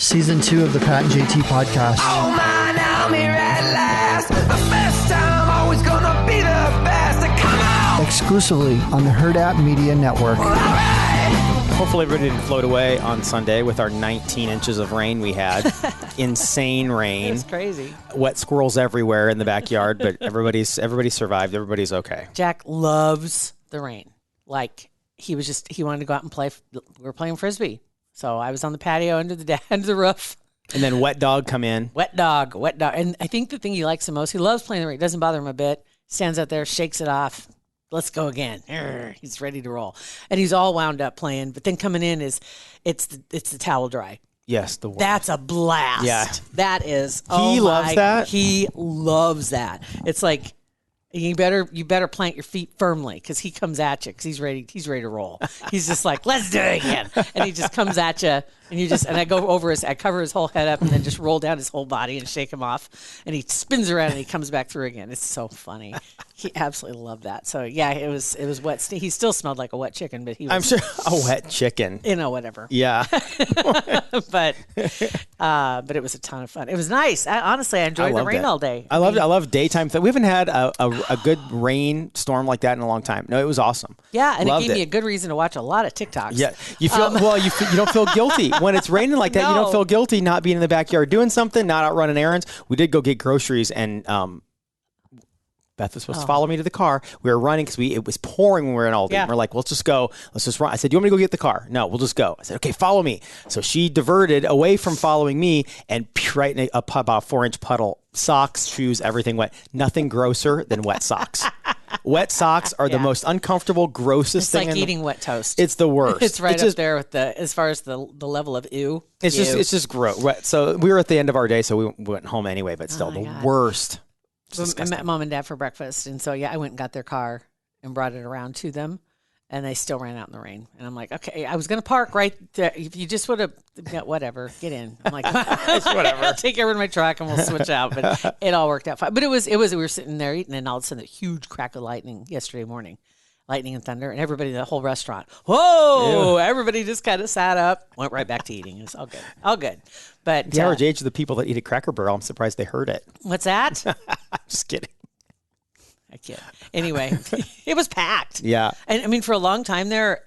Season 2 of the Pat and JT podcast. Oh man, I'm here at last. The best time, always gonna be the best. Come on! Exclusively on the Hurrdat Media Network. All right. Hopefully everybody didn't float away on Sunday with our 19 inches of rain we had. Insane rain. It's crazy. Wet squirrels everywhere in the backyard, but everybody survived. Everybody's okay. Jack loves the rain. Like, he wanted to go out and play. We were playing Frisbee. So I was on the patio under the roof. And then wet dog come in. Wet dog. And I think the thing he likes the most, he loves playing the rain. It doesn't bother him a bit. Stands out there, shakes it off. Let's go again. He's ready to roll. And he's all wound up playing. But then coming in it's the towel dry. Yes, the worst. That's a blast. Yeah. That is. He loves that? He loves that. It's like, you better plant your feet firmly because he comes at you because he's ready to roll. He's just like, let's do it again. And he just comes at you and I go over I cover his whole head up and then just roll down his whole body and shake him off. And he spins around and he comes back through again. It's so funny. He absolutely loved that. So yeah, it was wet. He still smelled like a wet chicken, but he was, I'm sure a wet chicken. Whatever. Yeah. but it was a ton of fun. It was nice. Honestly, I enjoyed the rain all day. I love daytime. We haven't had a good rain storm like that in a long time. No, it was awesome. Yeah, and it gave me a good reason to watch a lot of TikToks. Yeah, you feel you don't feel guilty when it's raining like that. No. You don't feel guilty not being in the backyard doing something, not out running errands. We did go get groceries, and Beth was supposed to follow me to the car. We were running because it was pouring when we were in Aldi. Yeah. And we're like, well, let's just go. Let's just run. I said, do you want me to go get the car? No, we'll just go. I said, okay, follow me. So she diverted away from following me and right in about a 4-inch puddle. Socks, shoes, everything wet. Nothing grosser than wet socks. Wet socks are the most uncomfortable, grossest thing. It's like eating wet toast. It's the worst. It's right up there with as far as the level of ew. It's just gross. So we were at the end of our day, so we went home anyway. But still, the worst. I met Mom and Dad for breakfast, and so I went and got their car and brought it around to them, and they still ran out in the rain. And I'm like, okay, I was going to park right there. If you just would have, whatever, get in. I'm like, whatever. I'll take over in my truck and we'll switch out. But it all worked out fine. But it was. We were sitting there eating, and all of a sudden, a huge crack of lightning yesterday morning. Lightning and thunder, and everybody, the whole restaurant, whoa! Yeah. Everybody just kind of sat up, went right back to eating. It was all good. But the average age of the people that eat at Cracker Barrel, I'm surprised they heard it. What's that? I'm just kidding. I kid. Anyway, it was packed. Yeah, and I mean, for a long time there,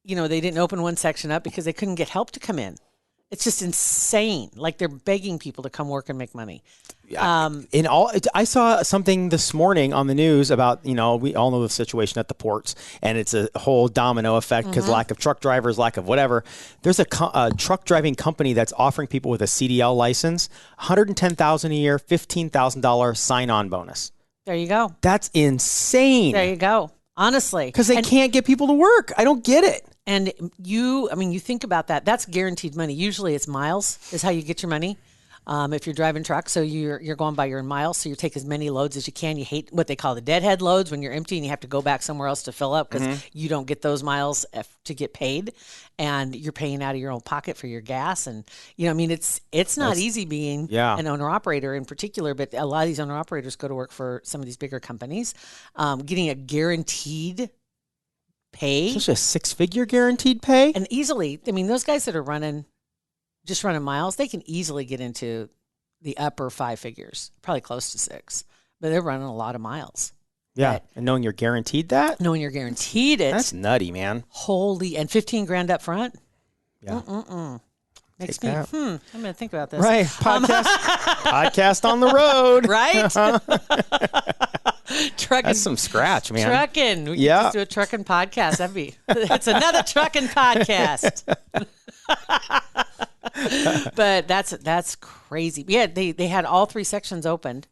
they didn't open one section up because they couldn't get help to come in. It's just insane. Like they're begging people to come work and make money. I saw something this morning on the news about, we all know the situation at the ports, and it's a whole domino effect because lack of truck drivers, lack of whatever. There's a truck driving company that's offering people with a CDL license $110,000 a year, $15,000 sign-on bonus. There you go. That's insane. There you go. Honestly, because they can't get people to work. I don't get it. And you think about that. That's guaranteed money. Usually it's miles is how you get your money. If you're driving trucks, so you're going by your miles, so you take as many loads as you can. You hate what they call the deadhead loads when you're empty and you have to go back somewhere else to fill up because you don't get those miles to get paid, and you're paying out of your own pocket for your gas. And it's not easy being an owner operator in particular, but a lot of these owner operators go to work for some of these bigger companies, getting a guaranteed pay, such a 6-figure guaranteed pay, and easily. Those guys that are running miles, they can easily get into the upper 5 figures, probably close to 6, but they're running a lot of miles. Yeah. And knowing you're guaranteed that? Knowing you're guaranteed it. That's nutty, man. Holy, and $15,000 up front? Yeah. Makes me, I'm going to think about this. Right. Podcast on the road. Right? Trucking. That's some scratch, man. Trucking. We could just do a trucking podcast. It's another trucking podcast. But that's crazy. Yeah, they had all 3 sections opened,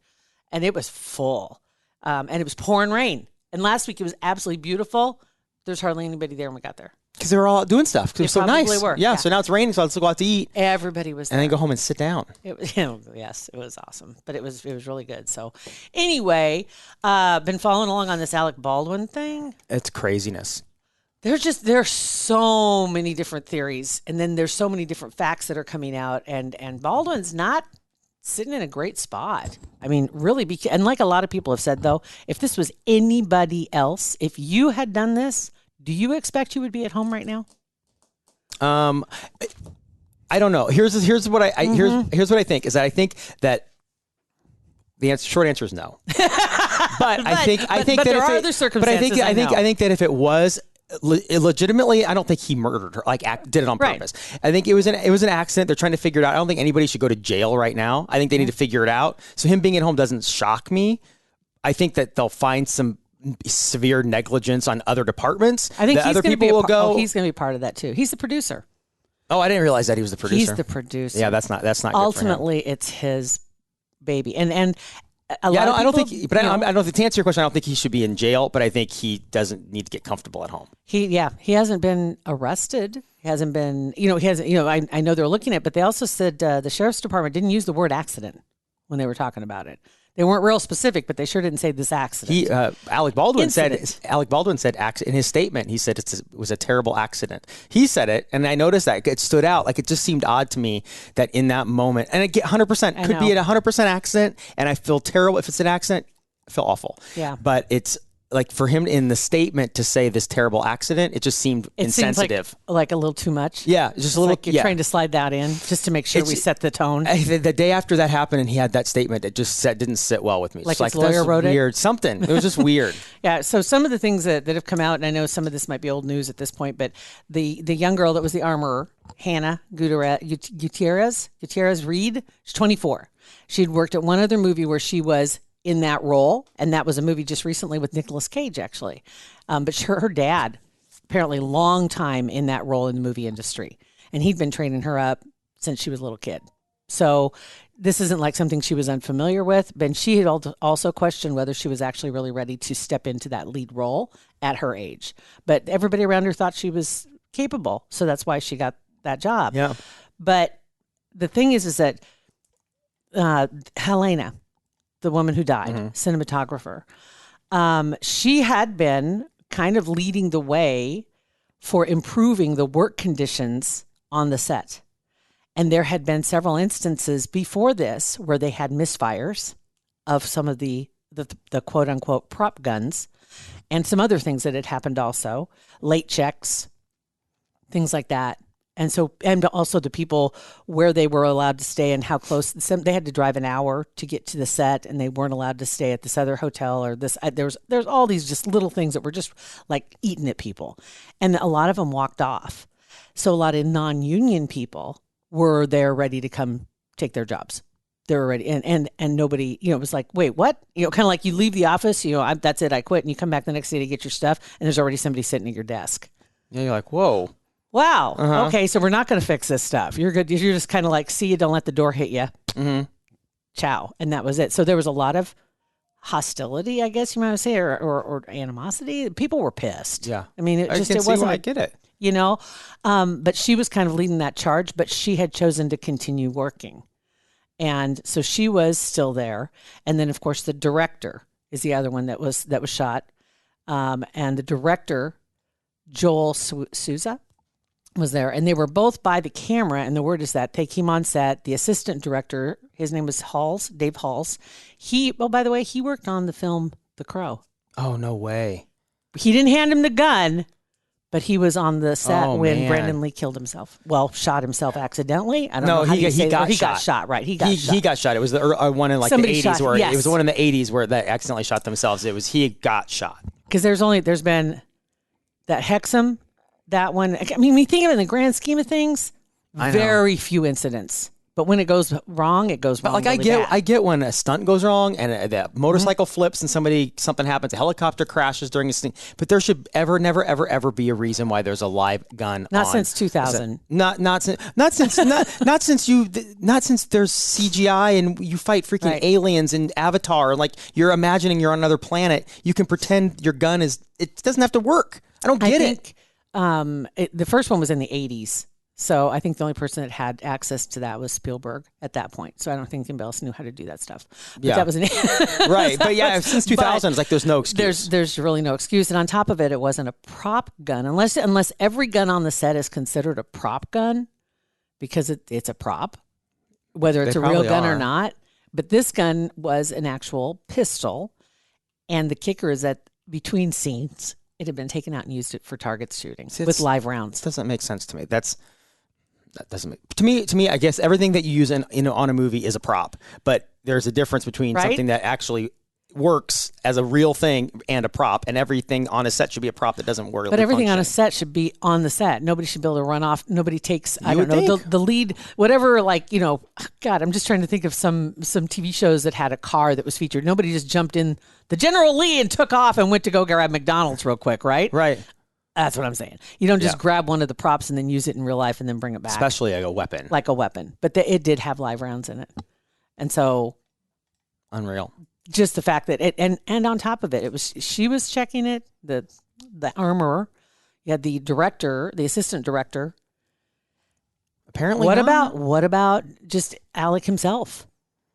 and it was full, and it was pouring rain. And last week it was absolutely beautiful. There's hardly anybody there when we got there because they were all doing stuff. Because it was so nice. Were. Yeah. So now it's raining, so let's go out to eat. Everybody was there. And then go home and sit down. Yes, it was awesome, but it was really good. So anyway, been following along on this Alec Baldwin thing. It's craziness. There's so many different theories, and then there's so many different facts that are coming out, and Baldwin's not sitting in a great spot. Really, and like a lot of people have said, though, if this was anybody else, if you had done this, do you expect you would be at home right now? I don't know. Here's what here's what I think is that I think that the short answer is no. But I think that there are other circumstances. I think that if it was legitimately, I don't think he murdered her, did it on Right. purpose. I think it was an accident. They're trying to figure it out. I don't think anybody should go to jail right now. I think they need to figure it out. So him being at home doesn't shock me. I think that they'll find some severe negligence on other departments. I think other people will go. He's going to be part of that too. He's the producer. Oh, I didn't realize that he was the producer. He's the producer. Yeah, that's not Ultimately, it's his baby, and I don't think to answer your question, I don't think he should be in jail, but I think he doesn't need to get comfortable at home. He hasn't been arrested. He hasn't been, I know they're looking at it, but they also said the sheriff's department didn't use the word accident when they were talking about it. They weren't real specific, but they sure didn't say this accident. Alec Baldwin said in his statement, he said it was a terrible accident. He said it, and I noticed that it stood out. Like, it just seemed odd to me that in that moment, and it 100% could be a 100% accident, and I feel terrible if it's an accident. I feel awful. Yeah. But it's like for him in the statement to say this terrible accident, it just seemed insensitive. Seems like a little too much. Yeah, just a little. Like you're trying to slide that in just to make sure we set the tone. The day after that happened, and he had that statement, it just didn't sit well with me. Like his lawyer wrote it? Weird. Something. It was just weird. Yeah. So some of the things that have come out, and I know some of this might be old news at this point, but the young girl that was the armorer, Hannah Gutierrez Reed, she's 24. She'd worked at one other movie where she was in that role, and that was a movie just recently with Nicolas Cage, actually. But her dad, apparently long time in that role in the movie industry, and he'd been training her up since she was a little kid. So this isn't like something she was unfamiliar with, but she had also questioned whether she was actually really ready to step into that lead role at her age. But everybody around her thought she was capable, so that's why she got that job. Yeah. But the thing is that Helena, the woman who died, cinematographer, she had been kind of leading the way for improving the work conditions on the set. And there had been several instances before this where they had misfires of some of the quote unquote prop guns and some other things that had happened also, late checks, things like that. And so, and also the people where they were allowed to stay and how close. They had to drive an hour to get to the set, and they weren't allowed to stay at this other hotel or this. There's all these just little things that were just like eating at people, and a lot of them walked off. So a lot of non-union people were there ready to come take their jobs. They were ready, and nobody, it was like, wait, what? Kind of like you leave the office, that's it, I quit, and you come back the next day to get your stuff, and there's already somebody sitting at your desk. Yeah, you're like, whoa. Wow. Okay, so we're not going to fix this stuff. You're good. You're just kind of like, see you, don't let the door hit you. Mm-hmm. Ciao. And that was it. So there was a lot of hostility, I guess you might say, or animosity. People were pissed. Yeah. I mean, it wasn't. I get it. But she was kind of leading that charge, but she had chosen to continue working. And so she was still there. And then, of course, the director is the other one that was shot. And the director, Joel Souza, was there, and they were both by the camera, and the word is that they came on set. The assistant director, his name was Dave Halls. By the way, he worked on the film The Crow. Oh, no way. He didn't hand him the gun, but he was on the set when man. Brandon Lee killed himself. Well, shot himself accidentally. I don't know how he got shot. Right, he got shot. It was the one in Somebody the 80s shot, where yes. it was the one in the 80s where they accidentally shot themselves. He got shot. Because there's been that Hexham. That one, I mean, we think of it in the grand scheme of things, very few incidents. But when it goes wrong, it goes wrong. But I get when a stunt goes wrong and the motorcycle flips and something happens, a helicopter crashes during a thing. But there should never, ever be a reason why there's a live gun. Not since 2000. Not since there's CGI and you fight freaking aliens and Avatar. Like you're imagining you're on another planet. You can pretend your gun is. It doesn't have to work. I don't get it. The first one was in the 80s. So I think the only person that had access to that was Spielberg at that point. So I don't think anybody else knew how to do that stuff. But that was right. But yeah, since 2000, it's like there's no excuse. There's really no excuse. And on top of it, it wasn't a prop gun. Unless every gun on the set is considered a prop gun because it's a prop, whether it's a real gun or not. But this gun was an actual pistol. And the kicker is that between scenes, it had been taken out and used it for target shooting with live rounds. Doesn't make sense to me. That doesn't make to me. I guess everything that you use on a movie is a prop, but there's a difference between Right? something that actually works as a real thing and a prop, and everything on a set should be a prop that doesn't work. But everything on a set should be on the set. Nobody should be able to run off. Nobody takes, I don't would know, think. the lead, whatever, like, God, I'm just trying to think of some TV shows that had a car that was featured. Nobody just jumped in the General Lee and took off and went to go grab McDonald's real quick, right? Right. That's what I'm saying. You don't just grab one of the props and then use it in real life and then bring it back. Especially like a weapon. Like a weapon. But it did have live rounds in it. And so Unreal. just the fact that and on top of it, she was checking it, the armorer, you had the director, the assistant director. Apparently What not. about just Alec himself?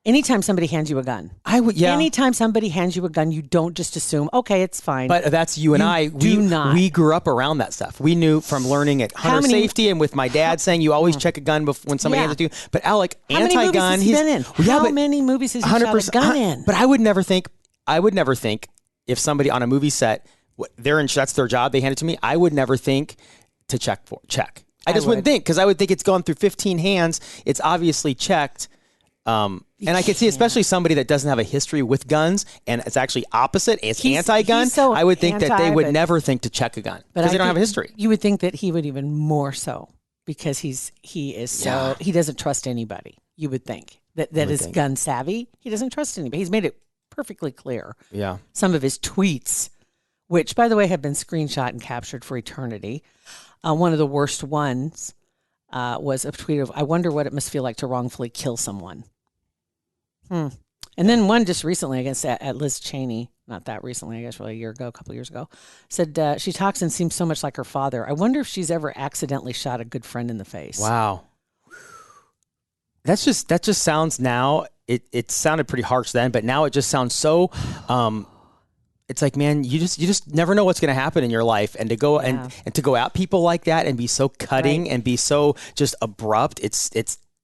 Anytime somebody hands you a gun. I would, yeah. Anytime somebody hands you a gun, you don't just assume, okay, it's fine. But that's you and You I. do not. We grew up around that stuff. We knew from learning at hunter safety and with my dad saying you always check a gun when somebody hands it to you. But Alec, How many movies anti-gun. has he been in? Yeah, How but many movies has he shot a gun in? But I would never think if somebody on a movie set, that's their job, they hand it to me. I would never think to check. I just wouldn't think, because I would think it's gone through 15 hands. It's obviously checked. And I could see, especially somebody that doesn't have a history with guns, and it's actually opposite. It's anti-gun. so I would think that they would but- never think to check a gun But because I they don't have a think history. You would think that he would even more so, because he doesn't trust anybody. You would think that is gun savvy. He doesn't trust anybody. He's made it perfectly clear. Yeah. Some of his tweets, which by the way have been screenshot and captured for eternity. One of the worst ones was a tweet of, "I wonder what it must feel like to wrongfully kill someone." And then one just recently against at Liz Cheney, not that recently, I guess really a couple of years ago, said she talks and seems so much like her father. I wonder if she's ever accidentally shot a good friend in the face. Wow. That just sounds now. It sounded pretty harsh then, but now it just sounds so. It's like, man, you just never know what's going to happen in your life, and to go and to go at people like that and be so cutting and be so just abrupt.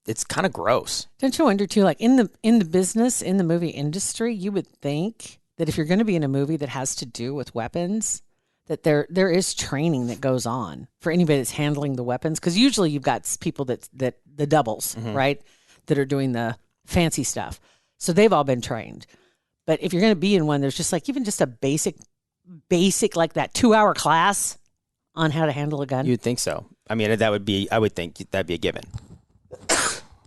It's kind of gross. Don't you wonder too, like in the business, in the movie industry, you would think that if you're going to be in a movie that has to do with weapons, that there is training that goes on for anybody that's handling the weapons. Because usually you've got people that the doubles, right, that are doing the fancy stuff. So they've all been trained. But if you're going to be in one, there's just like even just a basic like that 2-hour class on how to handle a gun. You'd think so. I mean, I would think that'd be a given.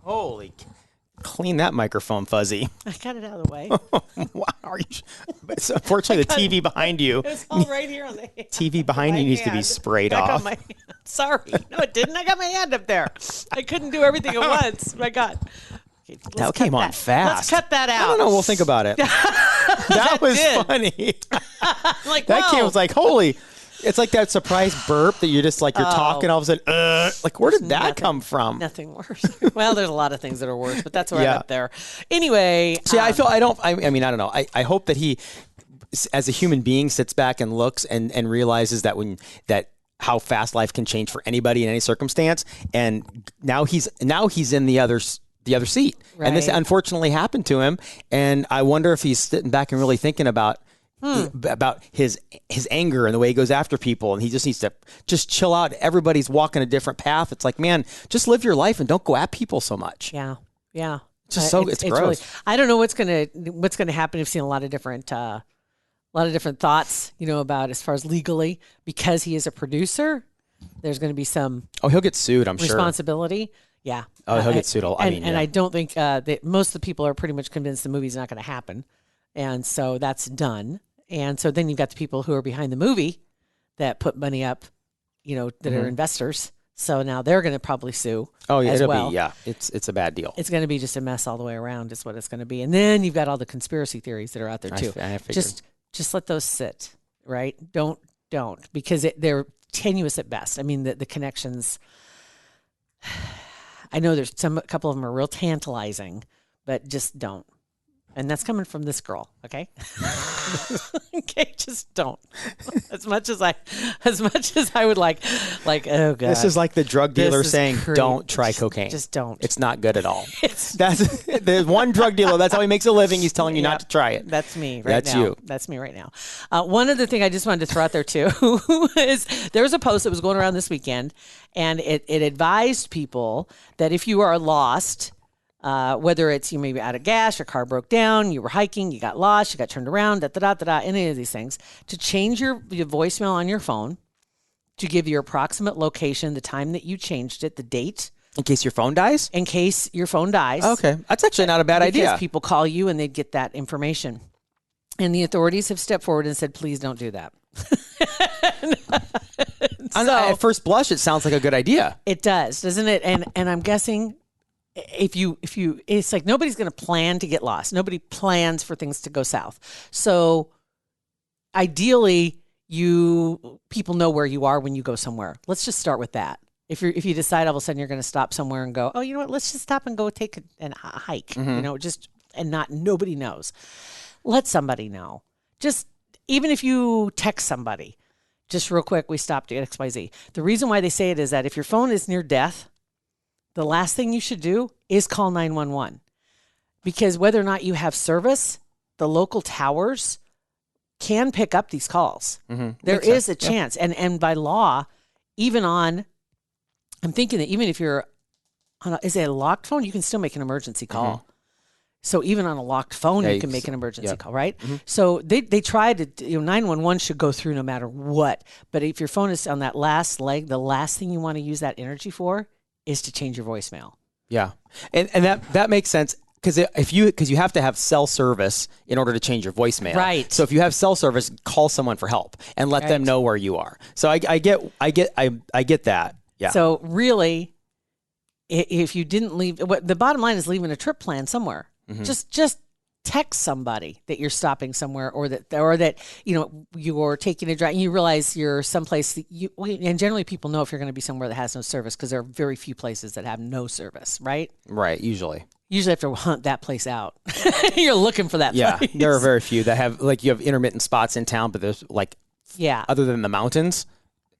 Holy, clean that microphone, Fuzzy. I got it out of the way. Wow, are you? But unfortunately, the TV behind you. It's all right here on the TV behind you needs to be sprayed off. Sorry. No, it didn't. I got my hand up there. I couldn't do everything at once. My God. Okay, That came on fast. Let's cut that out. I don't know. We'll think about it. That was funny. Like, That whoa. was like, holy. It's like that surprise burp that you're just like, you're talking, all of a sudden, like, where did that come from? Nothing worse. Well, there's a lot of things that are worse, but that's right up there. Anyway. See, I mean, I don't know. I hope that he, as a human being, sits back and looks and realizes that how fast life can change for anybody in any circumstance. And now he's in the other seat. Right. And this unfortunately happened to him. And I wonder if he's sitting back and really thinking about his anger and the way he goes after people, and he just needs to just chill out. Everybody's walking a different path. It's like, man, just live your life and don't go at people so much. Yeah. It's just it's gross. Really, I don't know what's gonna happen. I've seen a lot of different thoughts, about as far as legally, because he is a producer. There's going to be some he'll get sued, I'm sure. responsibility. Yeah. Oh, he'll get sued. And I don't think that most of the people are pretty much convinced the movie's not going to happen, and so that's done. And so then you've got the people who are behind the movie that put money up, that are investors. So now they're going to probably sue. Oh, yeah, as well. It's a bad deal. It's going to be just a mess all the way around is what it's going to be. And then you've got all the conspiracy theories that are out there too. I figured. Just let those sit, right? Don't, because they're tenuous at best. I mean, the connections, I know there's a couple of them are real tantalizing, but just don't. And that's coming from this girl, okay? Okay, just don't. As much as I would like, oh God. This is like the drug dealer saying, don't try cocaine. Just don't. It's not good at all. There's one drug dealer. That's how he makes a living. He's telling you not to try it. That's me right That's now. you. That's me right now. One other thing I just wanted to throw out there too is there was a post that was going around this weekend, and it advised people that if you are lost, whether it's you may be out of gas, your car broke down, you were hiking, you got lost, you got turned around, any of these things, to change your voicemail on your phone to give your approximate location, the time that you changed it, the date. In case your phone dies? In case your phone dies. Okay. That's actually not a bad idea. Because people call you and they'd get that information. And the authorities have stepped forward and said, please don't do that. At first blush, it sounds like a good idea. It does, doesn't it? And I'm guessing if you it's like nobody's going to plan to get lost. Nobody plans for things to go south. So ideally, people know where you are when you go somewhere. Let's just start with that. If you decide all of a sudden you're going to stop somewhere and go, oh, you know what? Let's just stop and go take a hike. Mm-hmm. Nobody knows. Let somebody know. Just even if you text somebody, just real quick, we stopped at XYZ. The reason why they say it is that if your phone is near death, the last thing you should do is call 911, because whether or not you have service, the local towers can pick up these calls. Mm-hmm. There is a chance. Yeah. And by law, I'm thinking that even if you're is it a locked phone? You can still make an emergency call. Mm-hmm. So even on a locked phone, you can make an emergency call, right? Mm-hmm. So they tried to, 911 should go through no matter what. But if your phone is on that last leg, the last thing you want to use that energy for is to change your voicemail. Yeah. And that makes sense. Because you have to have cell service in order to change your voicemail. Right. So if you have cell service, call someone for help and let them know where you are. So I get that. Yeah. So really, if you didn't leave, the bottom line is leaving a trip plan somewhere. Mm-hmm. Just text somebody that you're stopping somewhere, or that you're taking a drive and you realize you're someplace and generally people know if you're going to be somewhere that has no service, because there are very few places that have no service, right? Right. Usually have to hunt that place out. You're looking for that place. Yeah, there are very few that have, you have intermittent spots in town, but there's other than the mountains,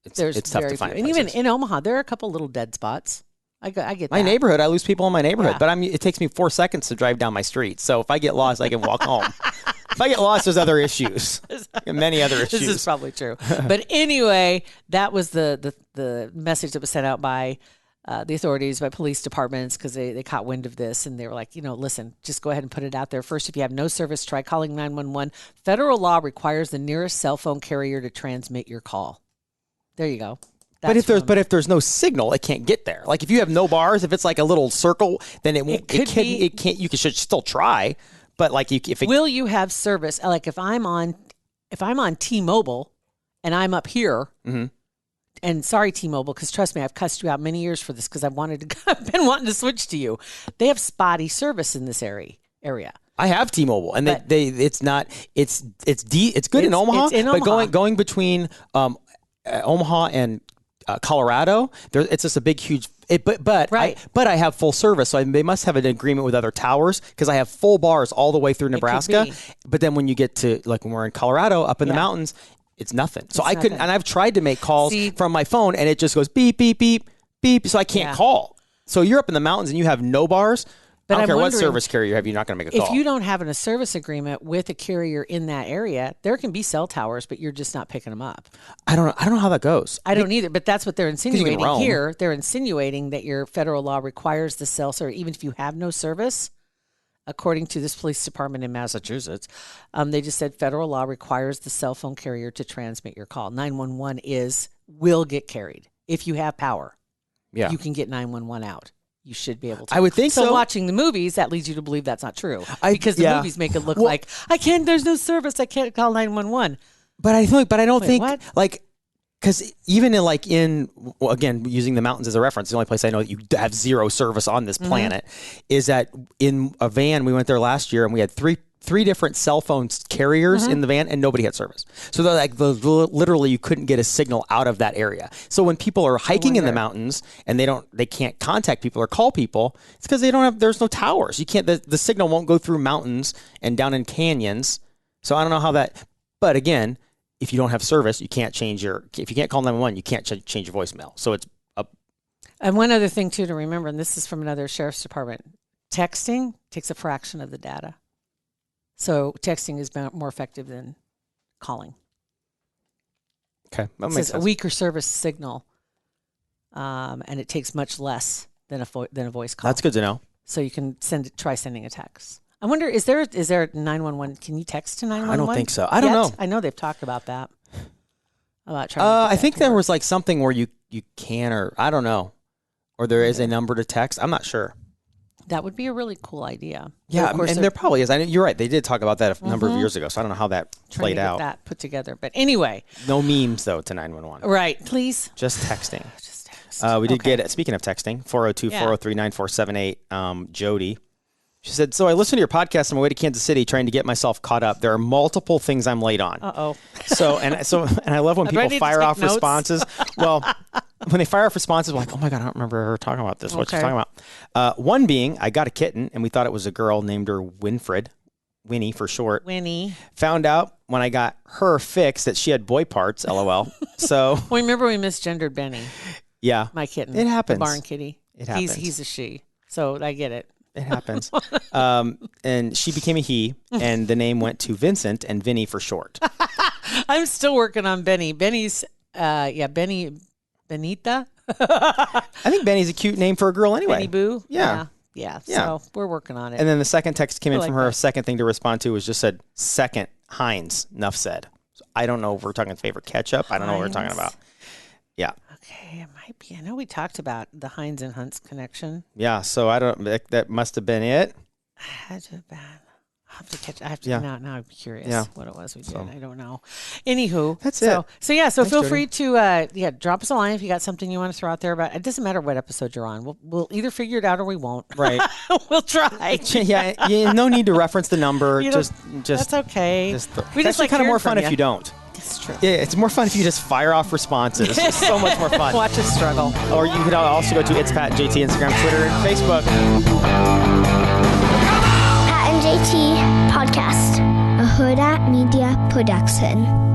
it's tough to find. And even in Omaha, there are a couple little dead spots. I get that. My neighborhood, I lose people in my neighborhood, but it takes me 4 seconds to drive down my street. So if I get lost, I can walk home. If I get lost, there's other issues. Many other issues. This is probably true. But anyway, that was the message that was sent out by the authorities, by police departments, because they caught wind of this, and they were like, listen, just go ahead and put it out there. First, if you have no service, try calling 911. Federal law requires the nearest cell phone carrier to transmit your call. There you go. But if there's no signal, it can't get there. Like if you have no bars, if it's like a little circle, then it can't. You should still try, but will you have service? Like if I'm on T-Mobile and I'm up here, mm-hmm. and sorry T-Mobile, because trust me, I've cussed you out many years for this, because I've been wanting to switch to you. They have spotty service in this area. I have T-Mobile, and it's good in Omaha, but going between Omaha and Colorado, it's just a big, huge. I have full service, so they must have an agreement with other towers, because I have full bars all the way through Nebraska. But then when you get to when we're in Colorado, up in the mountains, it's nothing. So I couldn't, and I've tried to make calls from my phone, and it just goes beep beep beep beep. So I can't call. So you're up in the mountains and you have no bars. But I don't care what service carrier you have, you're not going to make a call. If you don't have a service agreement with a carrier in that area, there can be cell towers, but you're just not picking them up. I don't know how that goes. I don't either, but that's what they're insinuating here. They're insinuating that your federal law requires the cell service, even if you have no service. According to this police department in Massachusetts, they just said federal law requires the cell phone carrier to transmit your call. 911 will get carried. If you have power, you can get 911 out. You should be able to. I would think so. So watching the movies, that leads you to believe that's not true. Because the movies make it look like, there's no service, I can't call 911. But I don't think, because even again, using the mountains as a reference, the only place I know that you have zero service on this planet is that in a van, we went there last year and we had three 3 different cell phone carriers in the van, and nobody had service. So they're like, literally, you couldn't get a signal out of that area. So when people are hiking in the mountains and they can't contact people or call people, it's because there's no towers. You can't. The signal won't go through mountains and down in canyons. So I don't know how that. But again, if you don't have service, you can't change if you can't call 911, you can't change your voicemail. So it's up. And one other thing too to remember, and this is from another sheriff's department, texting takes a fraction of the data. So texting is more effective than calling. Okay, that makes sense. A weaker service signal, and it takes much less than a voice call. That's good to know. So you can try sending a text. I wonder, is there 911? Can you text to 911? I don't think so. I don't know. I know they've talked about that. About trying. I think there was like something where you can, or I don't know, or there is a number to text. I'm not sure. That would be a really cool idea. Yeah, and there probably is. You're right. They did talk about that a number of years ago, so I don't know how that played out. That put together, but anyway. No memes though to 911. Right, please. Just texting. Just text. We did get, speaking of texting, 402-403-9478. Jody. She said, so I listened to your podcast on my way to Kansas City trying to get myself caught up. There are multiple things I'm late on. Uh-oh. And I love when people fire off responses. Well, when they fire off responses, we're like, oh my God, I don't remember her talking about this. What she's talking about. One being, I got a kitten and we thought it was a girl, named her Winfred. Winnie for short. Winnie. Found out when I got her fixed that she had boy parts, LOL. So. Well, remember we misgendered Benny. Yeah. My kitten. It happens. The barn kitty. It happens. He's a she. So I get it. It happens. And she became a he, and the name went to Vincent and Vinny for short. I'm still working on Benny. Benny's, Benita. I think Benny's a cute name for a girl anyway. Benny Boo? Yeah. Yeah. So we're working on it. And then the second text came in from her. that. Second thing to respond to was just said, second, Heinz, enough said. So I don't know if we're talking favorite ketchup. I don't know what we're talking about. Yeah. Okay, it might be. I know we talked about the Heinz and Hunt's connection. Yeah, so I don't. That must have been it. Had to have been. I have to catch. I have to. Yeah. Now I'm curious what it was we did. So. I don't know. Anywho, that's it. So yeah. So Thanks, feel Jody. free to drop us a line if you got something you want to throw out there about. It doesn't matter what episode you're on. We'll either figure it out or we won't. Right. We'll try. Yeah. No need to reference the number. Just. That's okay. We just like kind of more fun if you don't. It's true. Yeah, it's more fun if you just fire off responses. It's so much more fun. Watch us struggle. Or you could also go to It's Pat and JT, Instagram, Twitter, and Facebook. Pat and JT Podcast, a Hurrdat Media Production.